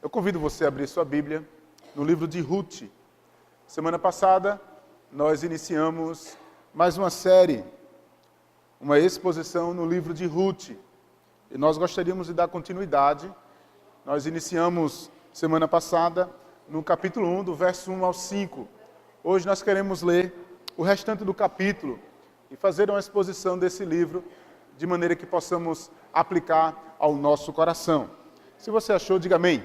Eu convido você a abrir sua Bíblia no livro de Ruth. Semana passada, nós iniciamos mais uma série, uma exposição no livro de Ruth. E nós gostaríamos de dar continuidade. Nós iniciamos semana passada no capítulo 1, do verso 1 ao 5. Hoje nós queremos ler o restante do capítulo e fazer uma exposição desse livro, de maneira que possamos aplicar ao nosso coração. Se você achou, diga amém.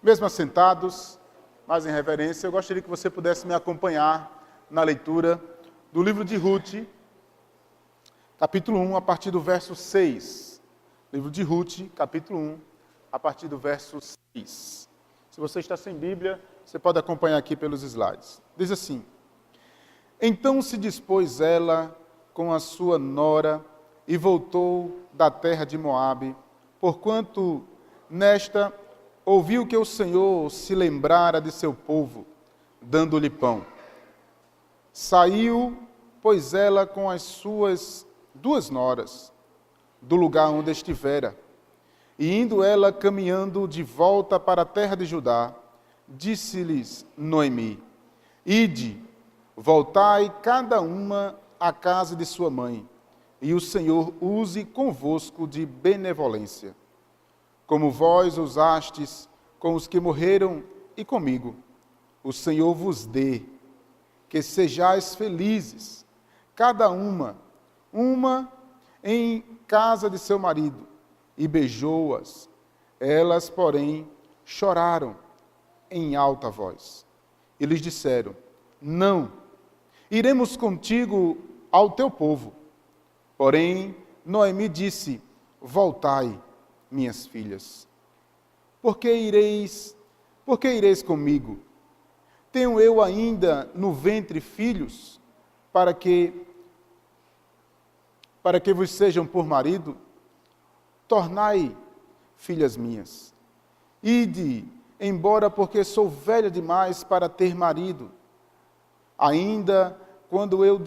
Mesmo assentados, mas em reverência, eu gostaria que você pudesse me acompanhar na leitura do livro de Ruth, capítulo 1, a partir do verso 6. Livro de Ruth, capítulo 1, a partir do verso 6. Se você está sem Bíblia, você pode acompanhar aqui pelos slides. Diz assim: Então se dispôs ela com a sua nora e voltou da terra de Moabe, porquanto nesta ouviu que o Senhor se lembrara de seu povo, dando-lhe pão. Saiu, pois ela com as suas duas noras, do lugar onde estivera, e indo ela caminhando de volta para a terra de Judá, disse-lhes Noemi: Ide, voltai cada uma à casa de sua mãe, e o Senhor use convosco de benevolência, como vós usastes com os que morreram e comigo. O Senhor vos dê, que sejais felizes, cada uma em casa de seu marido. E beijou-as. Elas, porém, choraram em alta voz. E lhes disseram: Não, iremos contigo ao teu povo. Porém, Noemi disse: Voltai, minhas filhas. Por que ireis comigo? Tenho eu ainda no ventre filhos, para que vos sejam por marido? Tornai, filhas minhas. Ide embora, porque sou velha demais para ter marido. Ainda quando eu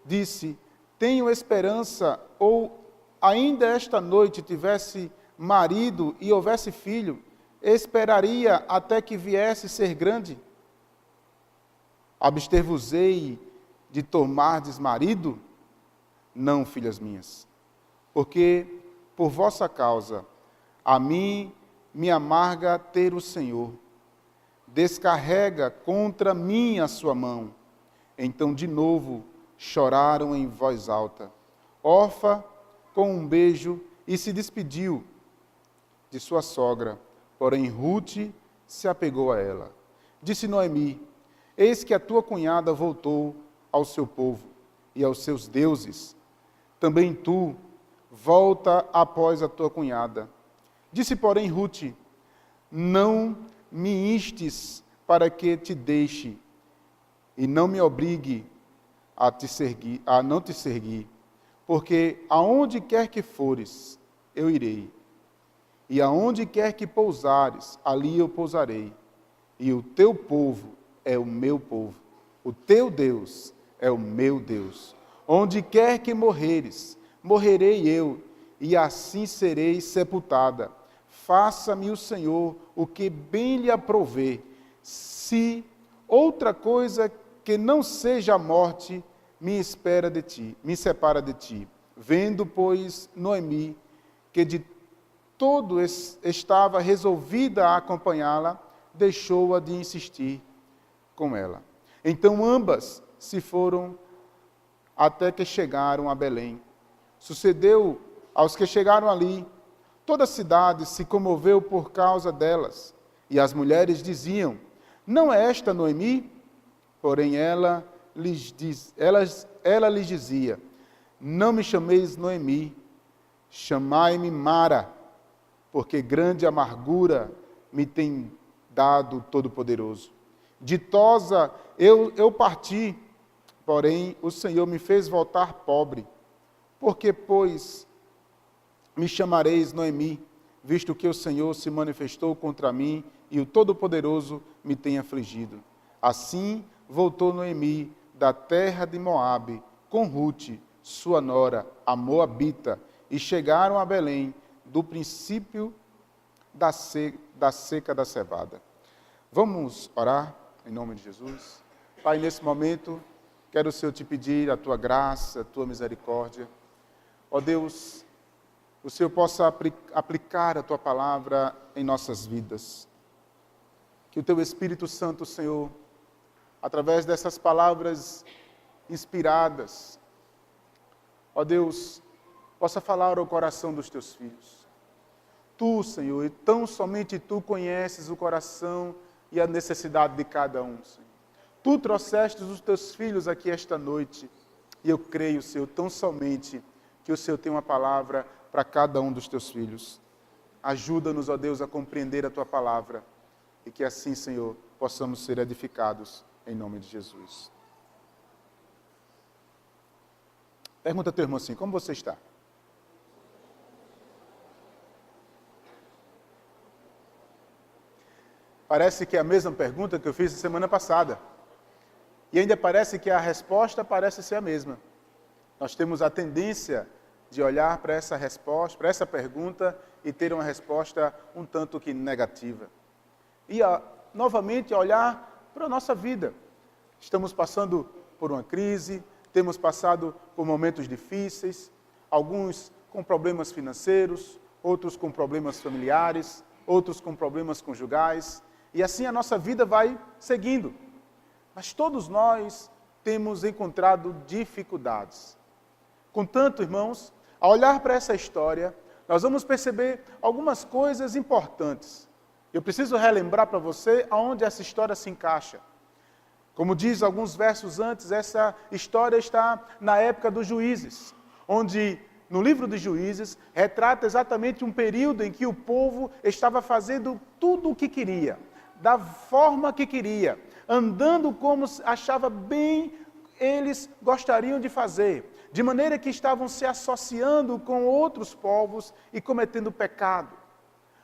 disse, tenho esperança, ou ainda esta noite tivesse marido e houvesse filho, esperaria até que viesse ser grande? Abster-vos-ei de tomardes marido? Não, filhas minhas, porque por vossa causa a mim me amarga ter o Senhor. Descarrega contra mim a sua mão. Então de novo choraram em voz alta. Orfa com um beijo e se despediu de sua sogra, porém Ruth se apegou a ela. Disse Noemi: Eis que a tua cunhada voltou ao seu povo e aos seus deuses. Também tu volta após a tua cunhada. Disse, porém, Ruth: Não me instes para que te deixe e não me obrigue a não te seguir, porque aonde quer que fores, eu irei, e aonde quer que pousares, ali eu pousarei, e o teu povo é o meu povo, o teu Deus é o meu Deus. Onde quer que morreres, morrerei eu, e assim serei sepultada. Faça-me o Senhor o que bem lhe aprouver, se outra coisa que não seja a morte me separa de ti. Vendo, pois, Noemi, que de todo estava resolvida a acompanhá-la, deixou-a de insistir com ela. Então ambas se foram até que chegaram a Belém. Sucedeu aos que chegaram ali, toda a cidade se comoveu por causa delas, e as mulheres diziam: Não é esta Noemi? Porém ela lhes dizia: Não me chameis Noemi, chamai-me Mara, porque grande amargura me tem dado Todo-Poderoso. Ditosa eu parti, porém o Senhor me fez voltar pobre. Porque, pois, me chamareis Noemi, visto que o Senhor se manifestou contra mim e o Todo-Poderoso me tem afligido. Assim voltou Noemi da terra de Moabe com Ruth, sua nora, a moabita, e chegaram a Belém, do princípio da seca da cevada. Vamos orar em nome de Jesus? Pai, nesse momento, quero, Senhor, te pedir a tua graça, a tua misericórdia. Ó Deus, o Senhor possa aplicar a tua palavra em nossas vidas. Que o teu Espírito Santo, Senhor, através dessas palavras inspiradas, ó Deus, possa falar ao coração dos teus filhos. Tu, Senhor, e tão somente Tu conheces o coração e a necessidade de cada um, Senhor. Tu trouxeste os teus filhos aqui esta noite, e eu creio, Senhor, tão somente que o Senhor tem uma palavra para cada um dos teus filhos. Ajuda-nos, ó Deus, a compreender a Tua palavra, e que assim, Senhor, possamos ser edificados em nome de Jesus. Pergunta ao teu irmão assim, como você está? Parece que é a mesma pergunta que eu fiz semana passada. E ainda parece que a resposta parece ser a mesma. Nós temos a tendência de olhar para essa resposta, para essa pergunta e ter uma resposta um tanto que negativa. E novamente olhar para a nossa vida. Estamos passando por uma crise, temos passado por momentos difíceis, alguns com problemas financeiros, outros com problemas familiares, outros com problemas conjugais, e assim a nossa vida vai seguindo. Mas todos nós temos encontrado dificuldades. Contanto, irmãos, ao olhar para essa história, nós vamos perceber algumas coisas importantes. Eu preciso relembrar para você aonde essa história se encaixa. Como diz alguns versos antes, essa história está na época dos juízes, onde no livro dos Juízes retrata exatamente um período em que o povo estava fazendo tudo o que queria, da forma que queria, andando como achava bem eles gostariam de fazer, de maneira que estavam se associando com outros povos e cometendo pecado.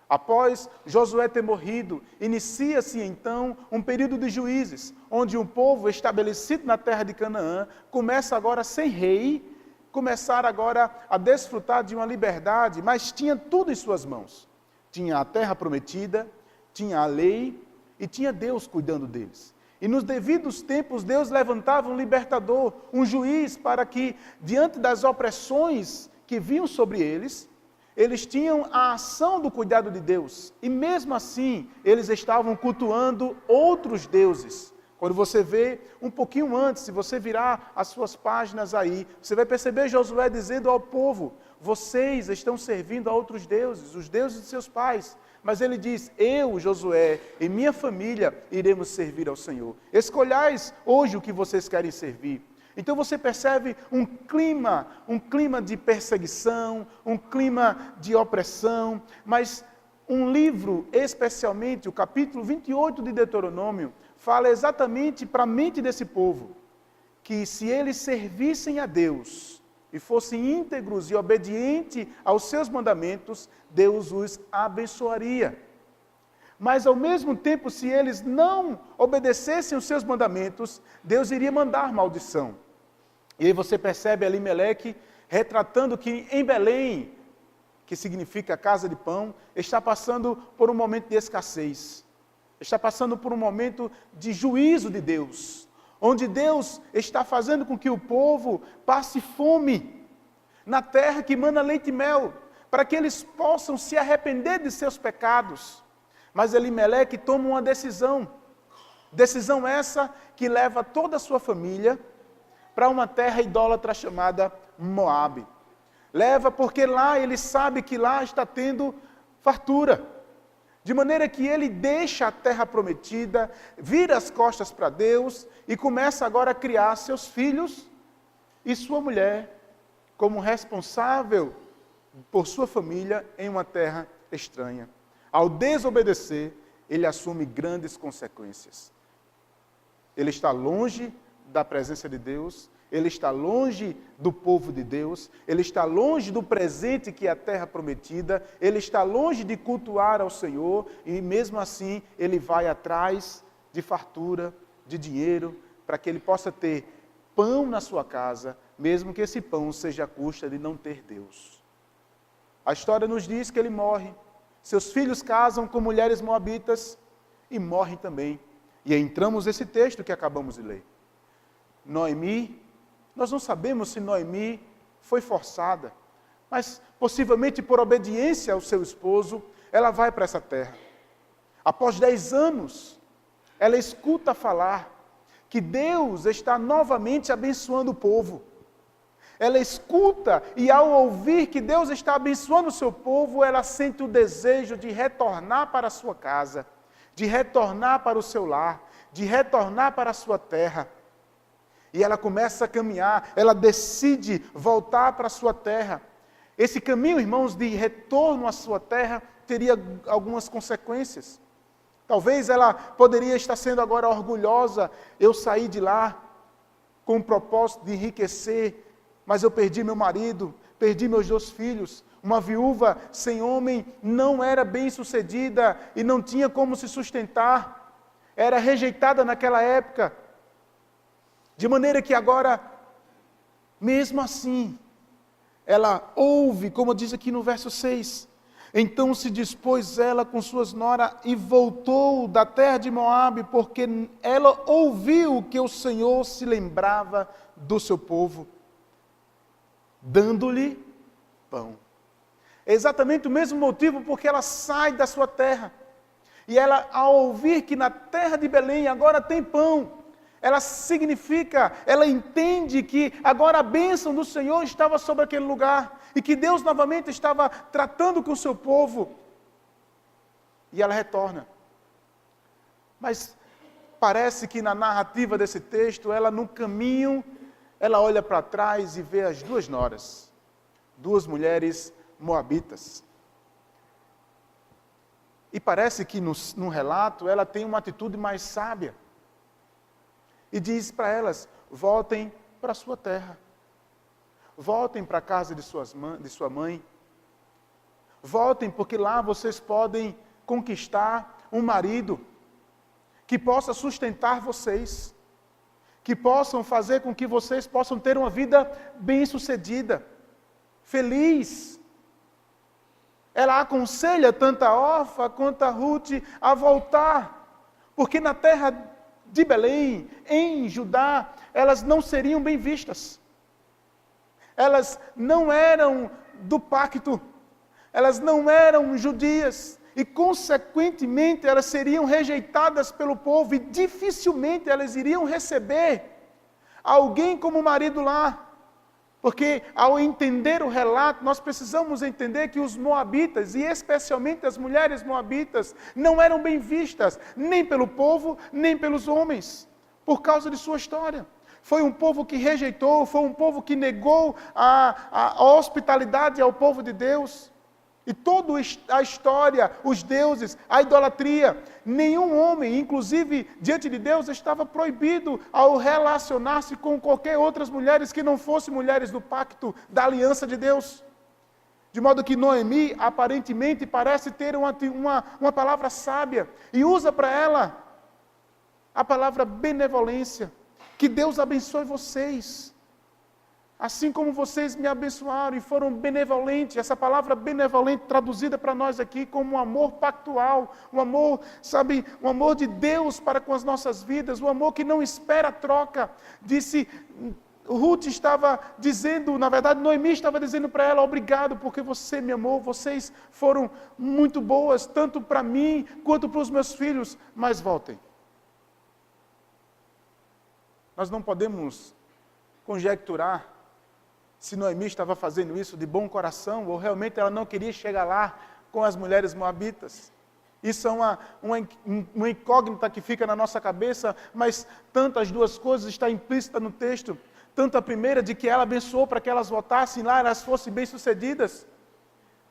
Após Josué ter morrido, inicia-se então um período de juízes, onde um povo estabelecido na terra de Canaã começa agora sem rei, começar agora a desfrutar de uma liberdade, mas tinha tudo em suas mãos. Tinha a terra prometida, tinha a lei e tinha Deus cuidando deles. E nos devidos tempos, Deus levantava um libertador, um juiz, para que, diante das opressões que vinham sobre eles, eles tinham a ação do cuidado de Deus. E mesmo assim, eles estavam cultuando outros deuses. Quando você vê um pouquinho antes, se você virar as suas páginas aí, você vai perceber Josué dizendo ao povo, vocês estão servindo a outros deuses, os deuses de seus pais. Mas ele diz, eu, Josué, e minha família iremos servir ao Senhor. Escolhais hoje o que vocês querem servir. Então você percebe um clima de perseguição, um clima de opressão, mas um livro, especialmente o capítulo 28 de Deuteronômio, fala exatamente para a mente desse povo, que se eles servissem a Deus e fossem íntegros e obedientes aos seus mandamentos, Deus os abençoaria. Mas ao mesmo tempo, se eles não obedecessem os seus mandamentos, Deus iria mandar maldição. E aí você percebe Elimeleque retratando que em Belém, que significa casa de pão, está passando por um momento de escassez. Está passando por um momento de juízo de Deus, onde Deus está fazendo com que o povo passe fome na terra que mana leite e mel, para que eles possam se arrepender de seus pecados. Mas Elimeleque toma uma decisão essa que leva toda a sua família para uma terra idólatra chamada Moabe. Leva porque lá ele sabe que lá está tendo fartura. De maneira que ele deixa a terra prometida, vira as costas para Deus e começa agora a criar seus filhos e sua mulher como responsável por sua família em uma terra estranha. Ao desobedecer, ele assume grandes consequências. Ele está longe da presença de Deus, ele está longe do povo de Deus, ele está longe do presente que é a terra prometida, ele está longe de cultuar ao Senhor, e mesmo assim ele vai atrás de fartura, de dinheiro, para que ele possa ter pão na sua casa, mesmo que esse pão seja à custa de não ter Deus. A história nos diz que ele morre, Seus filhos casam com mulheres moabitas e morrem também. E entramos nesse texto que acabamos de ler. Noemi, nós não sabemos se Noemi foi forçada, mas possivelmente por obediência ao seu esposo, ela vai para essa terra. Após 10 anos, ela escuta falar que Deus está novamente abençoando o povo. Ela escuta e ao ouvir que Deus está abençoando o seu povo, ela sente o desejo de retornar para a sua casa, de retornar para o seu lar, de retornar para a sua terra. E ela começa a caminhar, ela decide voltar para a sua terra. Esse caminho, irmãos, de retorno à sua terra, teria algumas consequências. Talvez ela poderia estar sendo agora orgulhosa. Eu saí de lá com o propósito de enriquecer, mas eu perdi meu marido, perdi meus 2 filhos. Uma viúva sem homem não era bem-sucedida e não tinha como se sustentar. Era rejeitada naquela época. De maneira que agora, mesmo assim, ela ouve, como diz aqui no verso 6, então se dispôs ela com suas noras e voltou da terra de Moabe, porque ela ouviu que o Senhor se lembrava do seu povo, dando-lhe pão. É exatamente o mesmo motivo porque ela sai da sua terra. E ela, ao ouvir que na terra de Belém agora tem pão, ela significa, ela entende que agora a bênção do Senhor estava sobre aquele lugar e que Deus novamente estava tratando com o seu povo. E ela retorna. Mas parece que na narrativa desse texto, ela no caminho, ela olha para trás e vê as 2 noras, 2 mulheres moabitas. E parece que no relato ela tem uma atitude mais sábia. E diz para elas, voltem para a sua terra. Voltem para a casa de sua mãe. Voltem, porque lá vocês podem conquistar um marido que possa sustentar vocês, que possam fazer com que vocês possam ter uma vida bem-sucedida, feliz. Ela aconselha tanto a Orfa quanto a Ruth a voltar, porque na terra de Belém, em Judá, elas não seriam bem vistas. Elas não eram do pacto, elas não eram judias, e consequentemente elas seriam rejeitadas pelo povo, e dificilmente elas iriam receber alguém como marido lá. Porque ao entender o relato, nós precisamos entender que os moabitas, e especialmente as mulheres moabitas, não eram bem vistas, nem pelo povo, nem pelos homens, por causa de sua história. Foi um povo que rejeitou, foi um povo que negou a hospitalidade ao povo de Deus. E toda a história, os deuses, a idolatria, nenhum homem, inclusive diante de Deus, estava proibido ao relacionar-se com qualquer outras mulheres que não fossem mulheres do pacto, da aliança de Deus. De modo que Noemi, aparentemente, parece ter uma palavra sábia, e usa para ela a palavra benevolência. Que Deus abençoe vocês. Assim como vocês me abençoaram e foram benevolentes, essa palavra benevolente traduzida para nós aqui como um amor pactual, um amor, sabe, um amor de Deus para com as nossas vidas, um amor que não espera troca. Ruth estava dizendo, na verdade Noemi estava dizendo para ela, obrigado porque você me amou, vocês foram muito boas, tanto para mim quanto para os meus filhos, mas voltem. Nós não podemos conjecturar se Noemi estava fazendo isso de bom coração, ou realmente ela não queria chegar lá com as mulheres moabitas. Isso é uma incógnita que fica na nossa cabeça, mas tanto as 2 coisas estão implícitas no texto. Tanto a primeira, de que ela abençoou para que elas voltassem lá, elas fossem bem-sucedidas,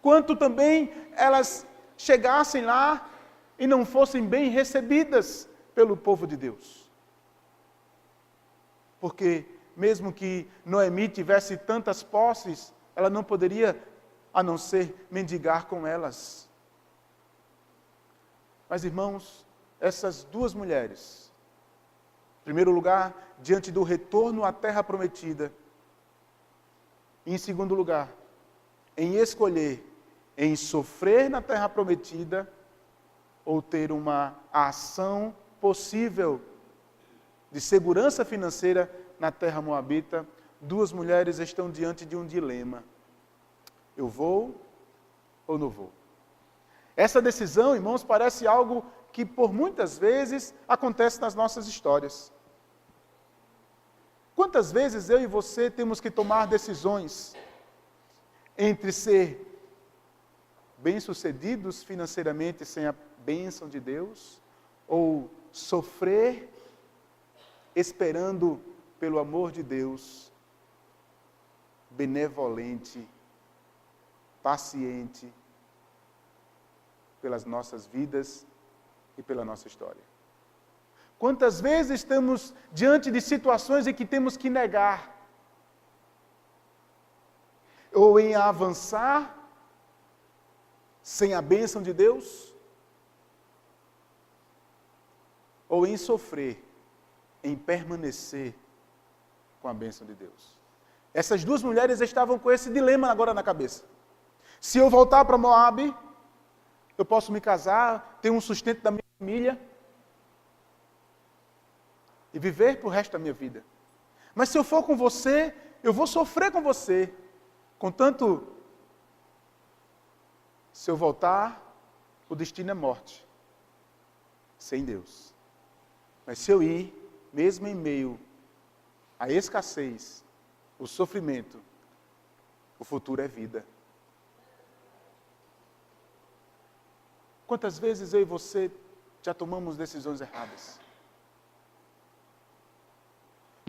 quanto também elas chegassem lá e não fossem bem recebidas pelo povo de Deus. Porque mesmo que Noemi tivesse tantas posses, ela não poderia, a não ser mendigar com elas. Mas, irmãos, essas 2 mulheres, em primeiro lugar, diante do retorno à terra prometida, e em segundo lugar, em escolher em sofrer na terra prometida ou ter uma ação possível de segurança financeira na terra moabita, duas mulheres estão diante de um dilema. Eu vou ou não vou? Essa decisão, irmãos, parece algo que por muitas vezes acontece nas nossas histórias. Quantas vezes eu e você temos que tomar decisões entre ser bem-sucedidos financeiramente sem a bênção de Deus, ou sofrer esperando pelo amor de Deus, benevolente, paciente, pelas nossas vidas e pela nossa história. Quantas vezes estamos diante de situações em que temos que negar, ou em avançar sem a bênção de Deus, ou em sofrer, em permanecer com a bênção de Deus. Essas duas mulheres estavam com esse dilema agora na cabeça. Se eu voltar para Moabe, eu posso me casar, ter um sustento da minha família e viver para o resto da minha vida. Mas se eu for com você, eu vou sofrer com você. Contanto, se eu voltar, o destino é morte, sem Deus. Mas se eu ir, mesmo em meio à escassez, o sofrimento, o futuro é vida. Quantas vezes eu e você já tomamos decisões erradas?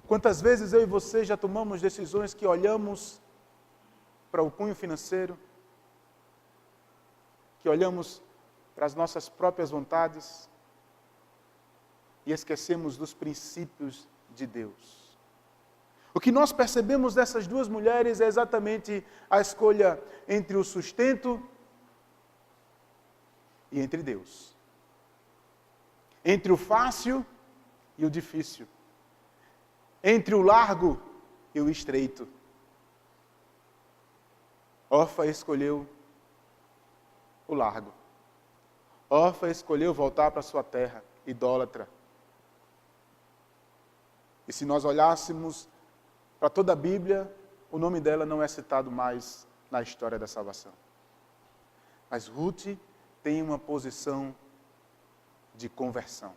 Quantas vezes eu e você já tomamos decisões que olhamos para o cunho financeiro, que olhamos para as nossas próprias vontades e esquecemos dos princípios de Deus? O que nós percebemos dessas duas mulheres é exatamente a escolha entre o sustento e entre Deus. Entre o fácil e o difícil. Entre o largo e o estreito. Orfa escolheu o largo. Orfa escolheu voltar para sua terra, idólatra. E se nós olhássemos para toda a Bíblia, o nome dela não é citado mais na história da salvação. Mas Ruth tem uma posição de conversão.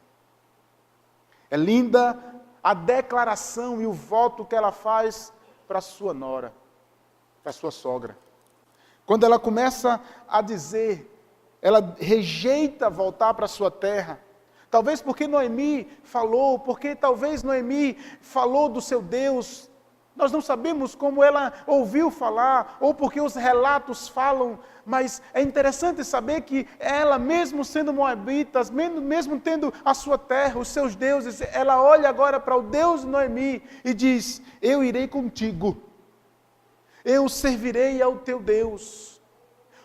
É linda a declaração e o voto que ela faz para sua nora, para sua sogra. Quando ela começa a dizer, ela rejeita voltar para sua terra. Talvez porque Noemi falou, porque talvez Noemi falou do seu Deus. Nós não sabemos como ela ouviu falar, ou porque os relatos falam, mas é interessante saber que ela, mesmo sendo moabita, mesmo tendo a sua terra, os seus deuses, ela olha agora para o Deus de Noemi e diz: eu irei contigo, eu servirei ao teu Deus,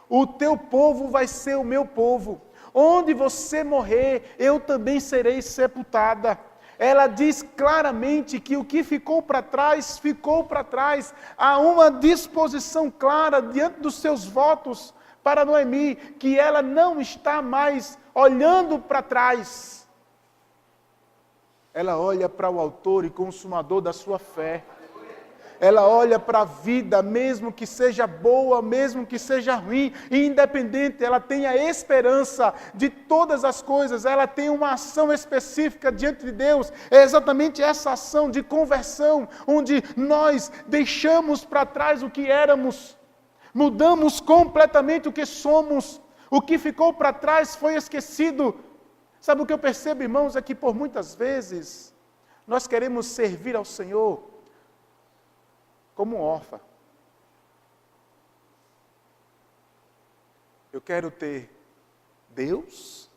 o teu povo vai ser o meu povo, onde você morrer, eu também serei sepultada. Ela diz claramente que o que ficou para trás, ficou para trás. Há uma disposição clara diante dos seus votos para Noemi, que ela não está mais olhando para trás. Ela olha para o autor e consumador da sua fé. Ela olha para a vida, mesmo que seja boa, mesmo que seja ruim, independente, ela tem a esperança de todas as coisas, ela tem uma ação específica diante de Deus, é exatamente essa ação de conversão, onde nós deixamos para trás o que éramos, mudamos completamente o que somos, o que ficou para trás foi esquecido. Sabe o que eu percebo, irmãos, é que por muitas vezes, nós queremos servir ao Senhor como órfã. Eu quero ter Deus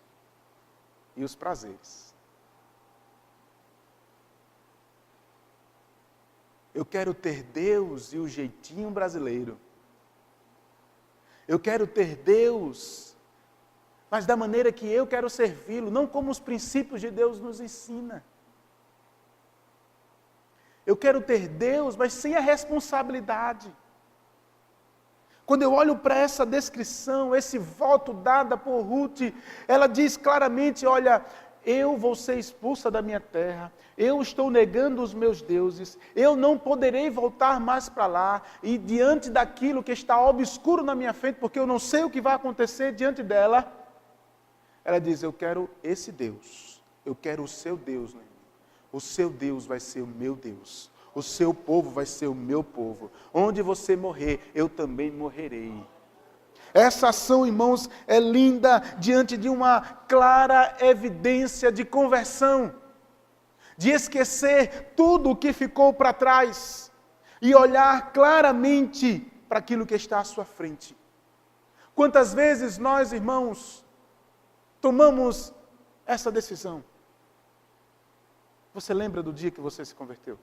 e os prazeres. Eu quero ter Deus e o jeitinho brasileiro. Eu quero ter Deus, mas da maneira que eu quero servi-lo, não como os princípios de Deus nos ensina. Eu quero ter Deus, mas sem a responsabilidade. Quando eu olho para essa descrição, esse voto dado por Ruth, ela diz claramente, olha, eu vou ser expulsa da minha terra, eu estou negando os meus deuses, eu não poderei voltar mais para lá, e diante daquilo que está obscuro na minha frente, porque eu não sei o que vai acontecer diante dela, ela diz, eu quero esse Deus, eu quero o seu Deus, né? O seu Deus vai ser o meu Deus, o seu povo vai ser o meu povo, onde você morrer, eu também morrerei. Essa ação, irmãos, é linda diante de uma clara evidência de conversão, de esquecer tudo o que ficou para trás e olhar claramente para aquilo que está à sua frente. Quantas vezes nós, irmãos, tomamos essa decisão? Você lembra do dia que você se converteu?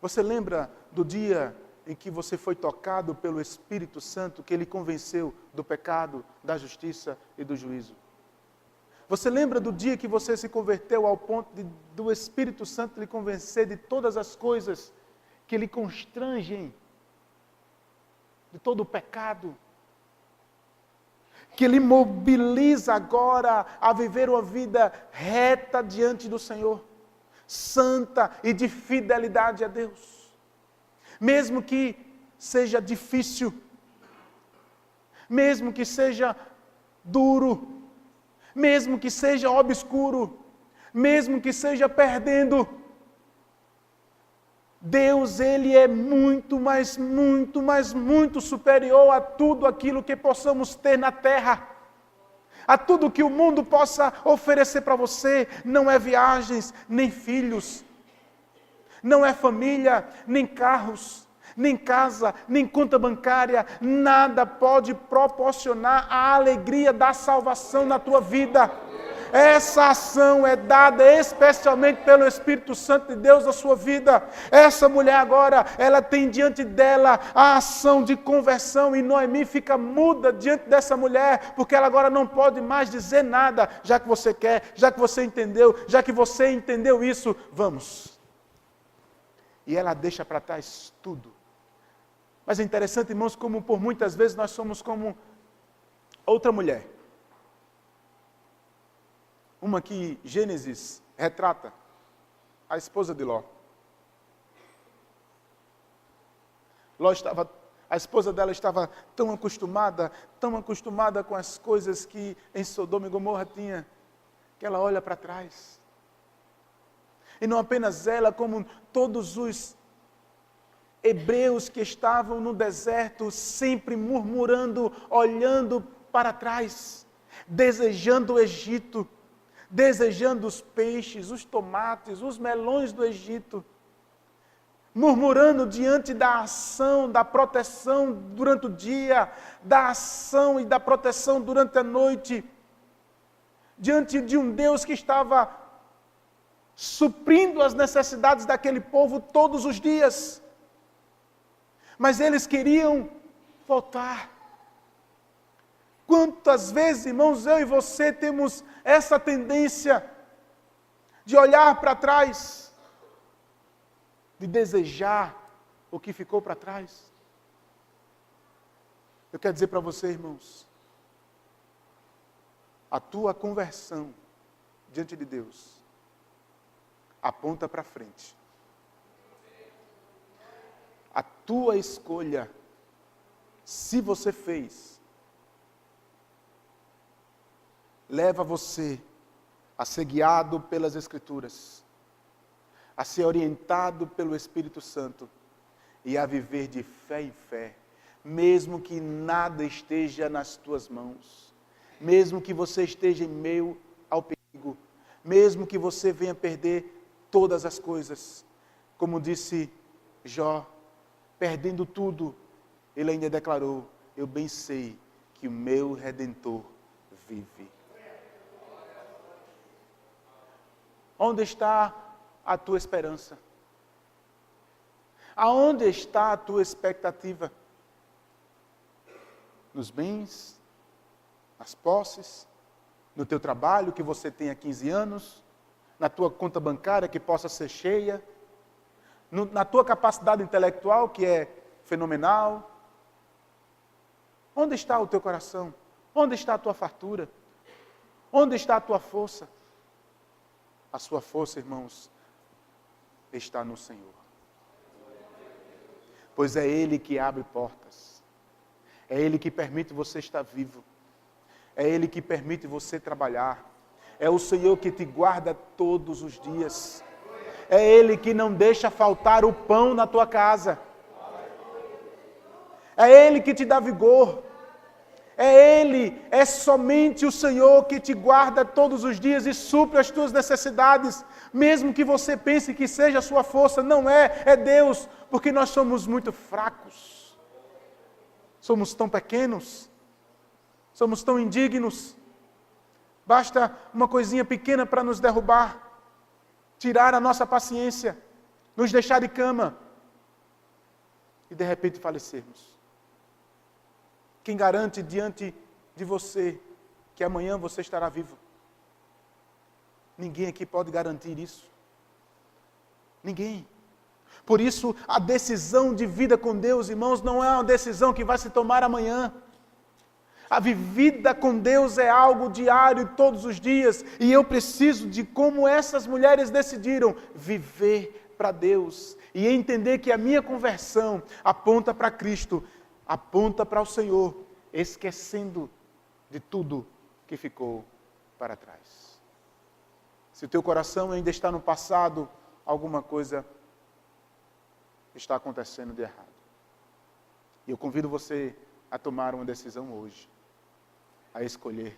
Você lembra do dia em que você foi tocado pelo Espírito Santo, que Ele convenceu do pecado, da justiça e do juízo? Você lembra do dia que você se converteu ao ponto do Espírito Santo lhe convencer de todas as coisas que lhe constrangem, de todo o pecado, que lhe mobiliza agora a viver uma vida reta diante do Senhor, santa e de fidelidade a Deus? Mesmo que seja difícil, mesmo que seja duro, mesmo que seja obscuro, mesmo que seja perdendo, Deus, Ele é muito superior a tudo aquilo que possamos ter na terra, a tudo que o mundo possa oferecer para você. Não é viagens, nem filhos, não é família, nem carros, nem casa, nem conta bancária, nada pode proporcionar a alegria da salvação na tua vida. Essa ação é dada especialmente pelo Espírito Santo de Deus na sua vida. Essa mulher agora, ela tem diante dela a ação de conversão, e Noemi fica muda diante dessa mulher, porque ela agora não pode mais dizer nada. Já que você quer, já que você entendeu isso, vamos. E ela deixa para trás tudo. Mas é interessante, irmãos, como por muitas vezes nós somos como outra mulher. Uma que Gênesis retrata, a esposa de Ló. A esposa dela estava tão acostumada com as coisas que em Sodoma e Gomorra tinha, que ela olha para trás. E não apenas ela, como todos os hebreus que estavam no deserto, sempre murmurando, olhando para trás, desejando o Egito, desejando os peixes, os tomates, os melões do Egito, murmurando diante da ação, da proteção durante o dia, da ação e da proteção durante a noite, diante de um Deus que estava suprindo as necessidades daquele povo todos os dias. Mas eles queriam voltar. Quantas vezes, irmãos, eu e você temos essa tendência de olhar para trás, de desejar o que ficou para trás? Eu quero dizer para você, irmãos, a tua conversão diante de Deus aponta para frente. A tua escolha, se você fez, leva você a ser guiado pelas Escrituras, a ser orientado pelo Espírito Santo e a viver de fé em fé, mesmo que nada esteja nas tuas mãos, mesmo que você esteja em meio ao perigo, mesmo que você venha perder todas as coisas. Como disse Jó, perdendo tudo, ele ainda declarou: eu bem sei que o meu Redentor vive. Onde está a tua esperança? Aonde está a tua expectativa? Nos bens? Nas posses? No teu trabalho que você tem há 15 anos? Na tua conta bancária que possa ser cheia? na tua capacidade intelectual, que é fenomenal? Onde está o teu coração? Onde está a tua fartura? Onde está a tua força? A sua força, irmãos, está no Senhor. Pois é Ele que abre portas. É Ele que permite você estar vivo. É Ele que permite você trabalhar. É o Senhor que te guarda todos os dias. É Ele que não deixa faltar o pão na tua casa. É Ele que te dá vigor. É Ele, é somente o Senhor que te guarda todos os dias e supre as tuas necessidades. Mesmo que você pense que seja a sua força, não é, é Deus. Porque nós somos muito fracos. Somos tão pequenos. Somos tão indignos. Basta uma coisinha pequena para nos derrubar. Tirar a nossa paciência. Nos deixar de cama. E de repente falecermos. Quem garante diante de você que amanhã você estará vivo? Ninguém aqui pode garantir isso. Ninguém. Por isso, a decisão de vida com Deus, irmãos, não é uma decisão que vai se tomar amanhã. A vida com Deus é algo diário, todos os dias. E eu preciso de como essas mulheres decidiram viver para Deus. E entender que a minha conversão aponta para Cristo. Aponta para o Senhor, esquecendo de tudo que ficou para trás. Se o teu coração ainda está no passado, alguma coisa está acontecendo de errado. E eu convido você a tomar uma decisão hoje, a escolher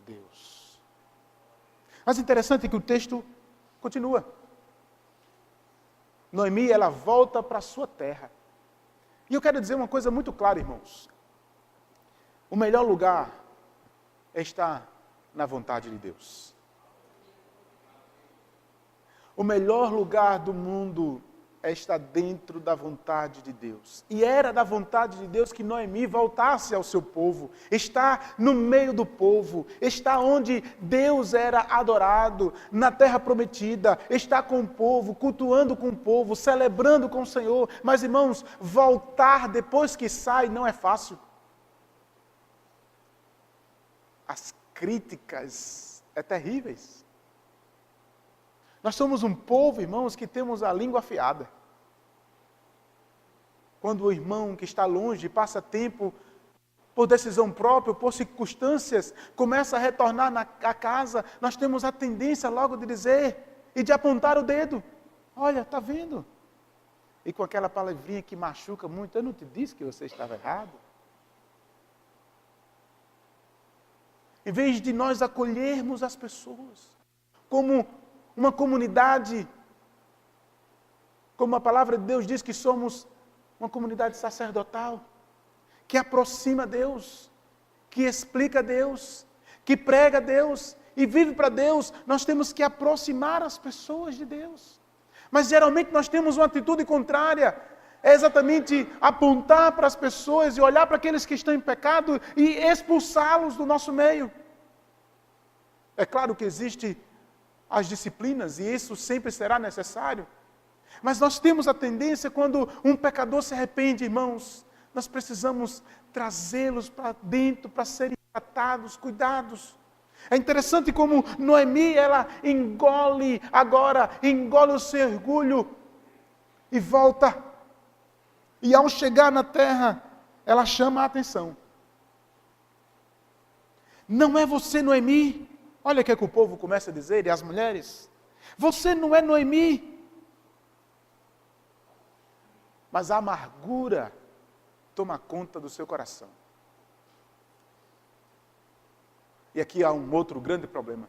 Deus. Mas interessante é que o texto continua. Noemi, ela volta para a sua terra. E eu quero dizer uma coisa muito clara, irmãos. O melhor lugar é estar na vontade de Deus. O melhor lugar do mundo é estar dentro da vontade de Deus. E era da vontade de Deus que Noemi voltasse ao seu povo, estar no meio do povo, estar onde Deus era adorado, na terra prometida, estar com o povo, cultuando com o povo, celebrando com o Senhor. Mas, irmãos, voltar depois que sai não é fácil. As críticas é terríveis. Nós somos um povo, irmãos, que temos a língua afiada. Quando o irmão que está longe passa tempo, por decisão própria, por circunstâncias, começa a retornar à casa, nós temos a tendência logo de dizer e de apontar o dedo. Olha, está vendo? E com aquela palavrinha que machuca muito, eu não te disse que você estava errado? Em vez de nós acolhermos as pessoas como uma comunidade, como a palavra de Deus diz que somos uma comunidade sacerdotal, que aproxima Deus, que explica Deus, que prega Deus e vive para Deus, nós temos que aproximar as pessoas de Deus. Mas geralmente nós temos uma atitude contrária, é exatamente apontar para as pessoas e olhar para aqueles que estão em pecado e expulsá-los do nosso meio. É claro que existem as disciplinas, e isso sempre será necessário. Mas nós temos a tendência, quando um pecador se arrepende, irmãos, nós precisamos trazê-los para dentro, para serem tratados, cuidados. É interessante como Noemi, ela engole o seu orgulho e volta. E ao chegar na terra, ela chama a atenção. Não é você, Noemi? Olha o que o povo começa a dizer, e as mulheres. Você não é Noemi. Mas a amargura toma conta do seu coração. E aqui há um outro grande problema.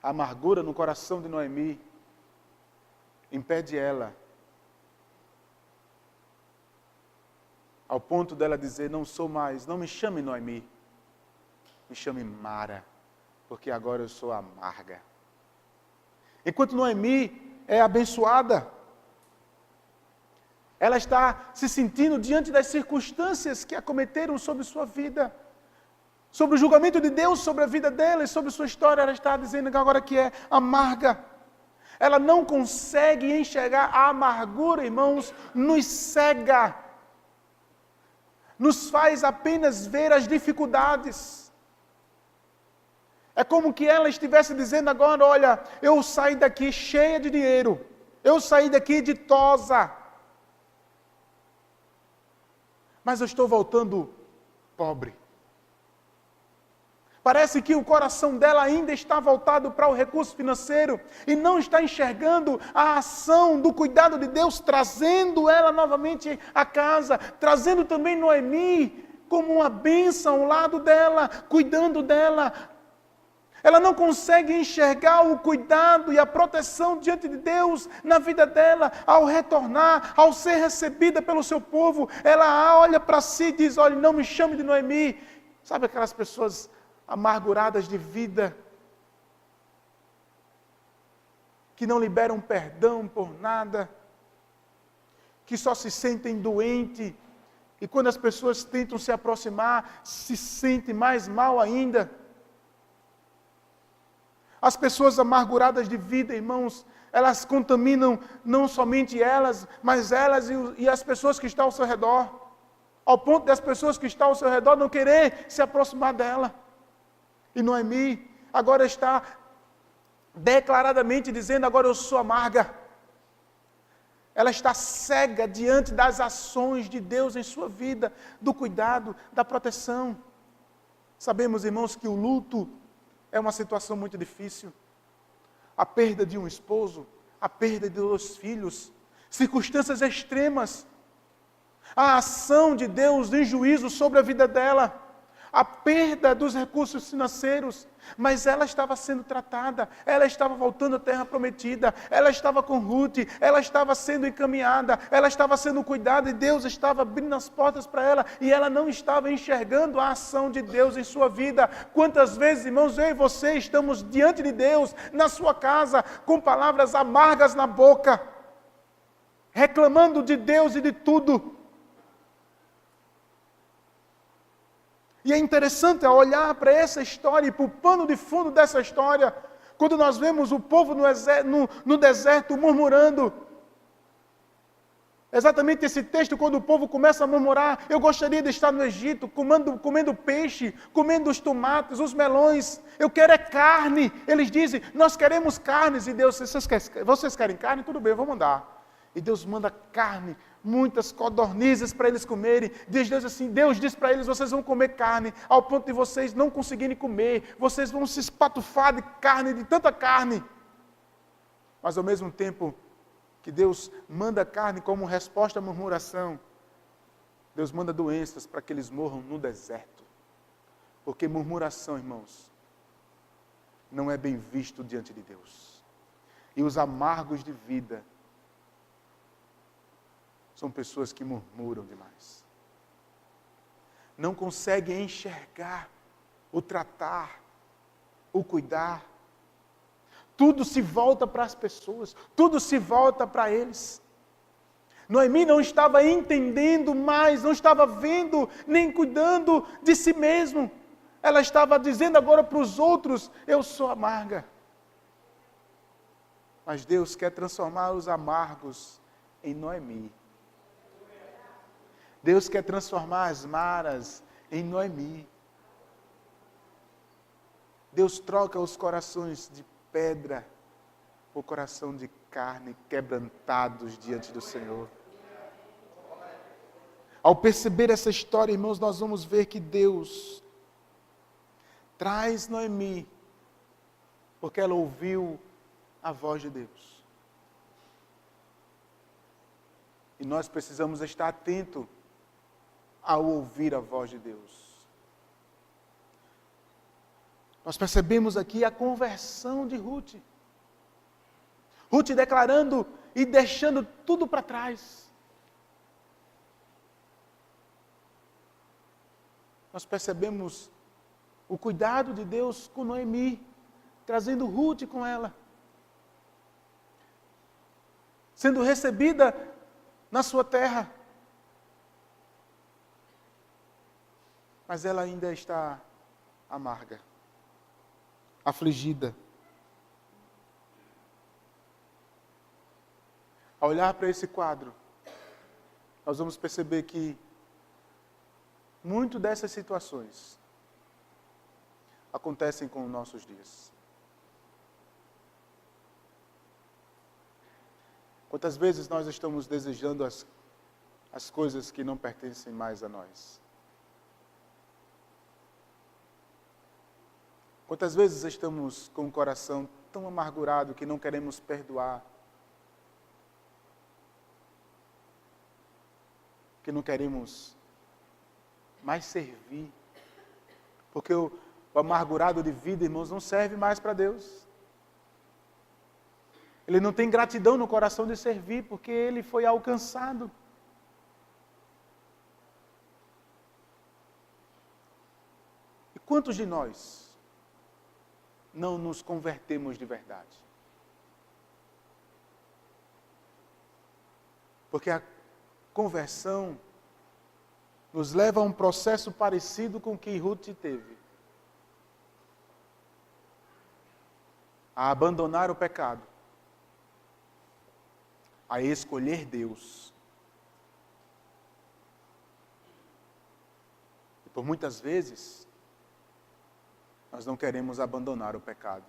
A amargura no coração de Noemi impede ela, ao ponto dela dizer, não sou mais, não me chame Noemi, me chame Mara, porque agora eu sou amarga. Enquanto Noemi é abençoada, ela está se sentindo diante das circunstâncias que acometeram sobre sua vida, sobre o julgamento de Deus sobre a vida dela e sobre sua história. Ela está dizendo agora que é amarga. Ela não consegue enxergar a amargura, irmãos, nos cega. Nos faz apenas ver as dificuldades. É como que ela estivesse dizendo agora, olha, eu saí daqui cheia de dinheiro. Eu saí daqui ditosa. Mas eu estou voltando pobre. Parece que o coração dela ainda está voltado para o recurso financeiro e não está enxergando a ação do cuidado de Deus, trazendo ela novamente à casa, trazendo também Noemi como uma bênção ao lado dela, cuidando dela. Ela não consegue enxergar o cuidado e a proteção diante de Deus na vida dela, ao retornar, ao ser recebida pelo seu povo. Ela olha para si e diz, olha, não me chame de Noemi. Sabe aquelas pessoas amarguradas de vida, que não liberam perdão por nada, que só se sentem doentes, e quando as pessoas tentam se aproximar, se sentem mais mal ainda. As pessoas amarguradas de vida, irmãos, elas contaminam não somente elas, mas elas e as pessoas que estão ao seu redor, ao ponto das pessoas que estão ao seu redor não querer se aproximar dela. E Noemi agora está declaradamente dizendo, agora eu sou amarga. Ela está cega diante das ações de Deus em sua vida, do cuidado, da proteção. Sabemos, irmãos, que o luto é uma situação muito difícil. A perda de um esposo, a perda de 2 filhos, circunstâncias extremas. A ação de Deus em juízo sobre a vida dela. A perda dos recursos financeiros, mas ela estava sendo tratada, ela estava voltando à terra prometida, ela estava com Ruth, ela estava sendo encaminhada, ela estava sendo cuidada e Deus estava abrindo as portas para ela e ela não estava enxergando a ação de Deus em sua vida. Quantas vezes, irmãos, eu e você estamos diante de Deus, na sua casa, com palavras amargas na boca, reclamando de Deus e de tudo. E é interessante olhar para essa história e para o pano de fundo dessa história, quando nós vemos o povo no deserto murmurando. Exatamente esse texto, quando o povo começa a murmurar, eu gostaria de estar no Egito, comendo peixe, comendo os tomates, os melões, eu quero é carne. Eles dizem, nós queremos carnes. E Deus, vocês querem carne? Tudo bem, eu vou mandar. E Deus manda carne, muitas codornizes para eles comerem. Deus diz para eles, vocês vão comer carne, ao ponto de vocês não conseguirem comer, vocês vão se espatufar de carne, de tanta carne. Mas ao mesmo tempo que Deus manda carne como resposta à murmuração, Deus manda doenças para que eles morram no deserto. Porque murmuração, irmãos, não é bem visto diante de Deus. E os amargos de vida são pessoas que murmuram demais. Não conseguem enxergar, o tratar, o cuidar. Tudo se volta para as pessoas, tudo se volta para eles. Noemi não estava entendendo mais, não estava vendo, nem cuidando de si mesmo. Ela estava dizendo agora para os outros, eu sou amarga. Mas Deus quer transformar os amargos em Noemi. Deus quer transformar as maras em Noemi. Deus troca os corações de pedra por coração de carne, quebrantados diante do Senhor. Ao perceber essa história, irmãos, nós vamos ver que Deus traz Noemi, porque ela ouviu a voz de Deus. E nós precisamos estar atentos ao ouvir a voz de Deus. Nós percebemos aqui a conversão de Ruth. Ruth declarando e deixando tudo para trás. Nós percebemos o cuidado de Deus com Noemi, trazendo Ruth com ela. Sendo recebida na sua terra. Mas ela ainda está amarga, afligida. Ao olhar para esse quadro, nós vamos perceber que muito dessas situações acontecem com os nossos dias. Quantas vezes nós estamos desejando as coisas que não pertencem mais a nós? Quantas vezes estamos com o coração tão amargurado que não queremos perdoar? Que não queremos mais servir? Porque o amargurado de vida, irmãos, não serve mais para Deus. Ele não tem gratidão no coração de servir, porque ele foi alcançado. E quantos de nós não nos convertemos de verdade? Porque a conversão nos leva a um processo parecido com o que Ruth teve. A abandonar o pecado. A escolher Deus. E por muitas vezes, nós não queremos abandonar o pecado.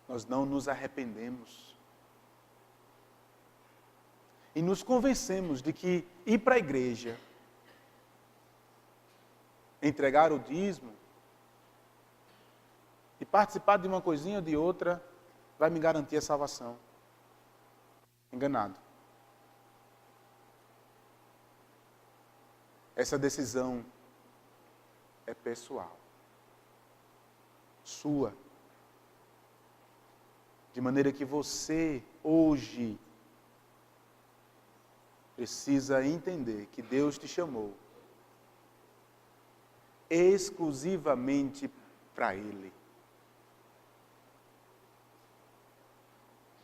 Nós não nos arrependemos. E nos convencemos de que ir para a igreja, entregar o dízimo, e participar de uma coisinha ou de outra, vai me garantir a salvação. Enganado. Essa decisão é pessoal. Sua. De maneira que você, hoje, precisa entender que Deus te chamou exclusivamente para Ele.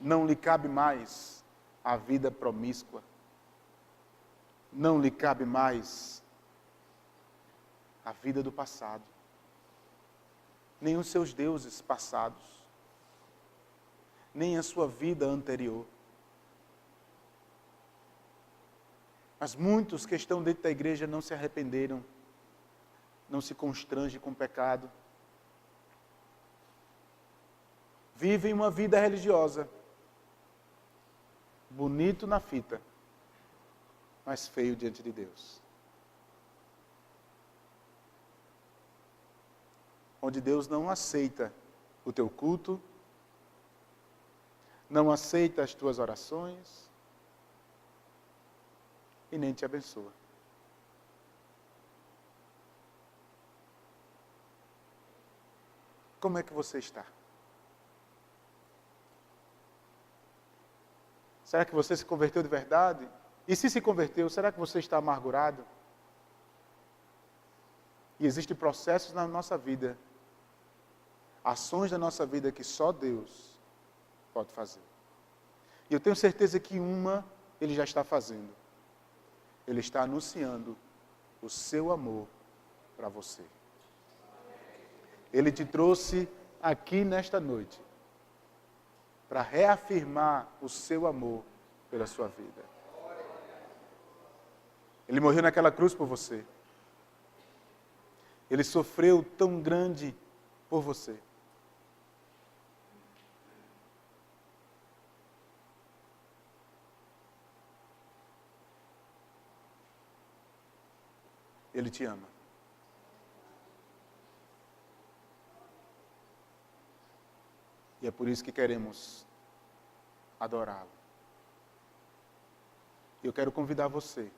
Não lhe cabe mais a vida promíscua. Não lhe cabe mais a vida do passado. Nem os seus deuses passados. Nem a sua vida anterior. Mas muitos que estão dentro da igreja não se arrependeram. Não se constrangem com o pecado. Vivem uma vida religiosa. Bonito na fita, mas feio diante de Deus. Onde Deus não aceita o teu culto, não aceita as tuas orações e nem te abençoa. Como é que você está? Será que você se converteu de verdade? E se converteu, será que você está amargurado? E existem processos na nossa vida, ações da nossa vida que só Deus pode fazer. E eu tenho certeza que uma Ele já está fazendo. Ele está anunciando o seu amor para você. Ele te trouxe aqui nesta noite para reafirmar o seu amor pela sua vida. Ele morreu naquela cruz por você. Ele sofreu tão grande por você. Ele te ama. E é por isso que queremos adorá-lo. Eu quero convidar você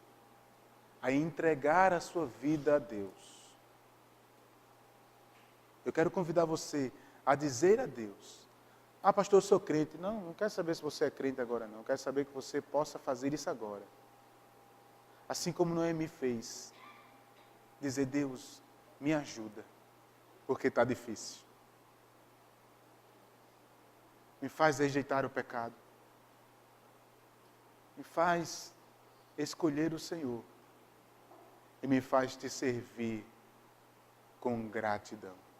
a entregar a sua vida a Deus. Eu quero convidar você a dizer a Deus: ah, pastor, eu sou crente. Não quero saber se você é crente agora, não. Eu quero saber que você possa fazer isso agora. Assim como Noemi fez. Dizer: Deus, me ajuda, porque está difícil. Me faz rejeitar o pecado. Me faz escolher o Senhor. E me faz te servir com gratidão.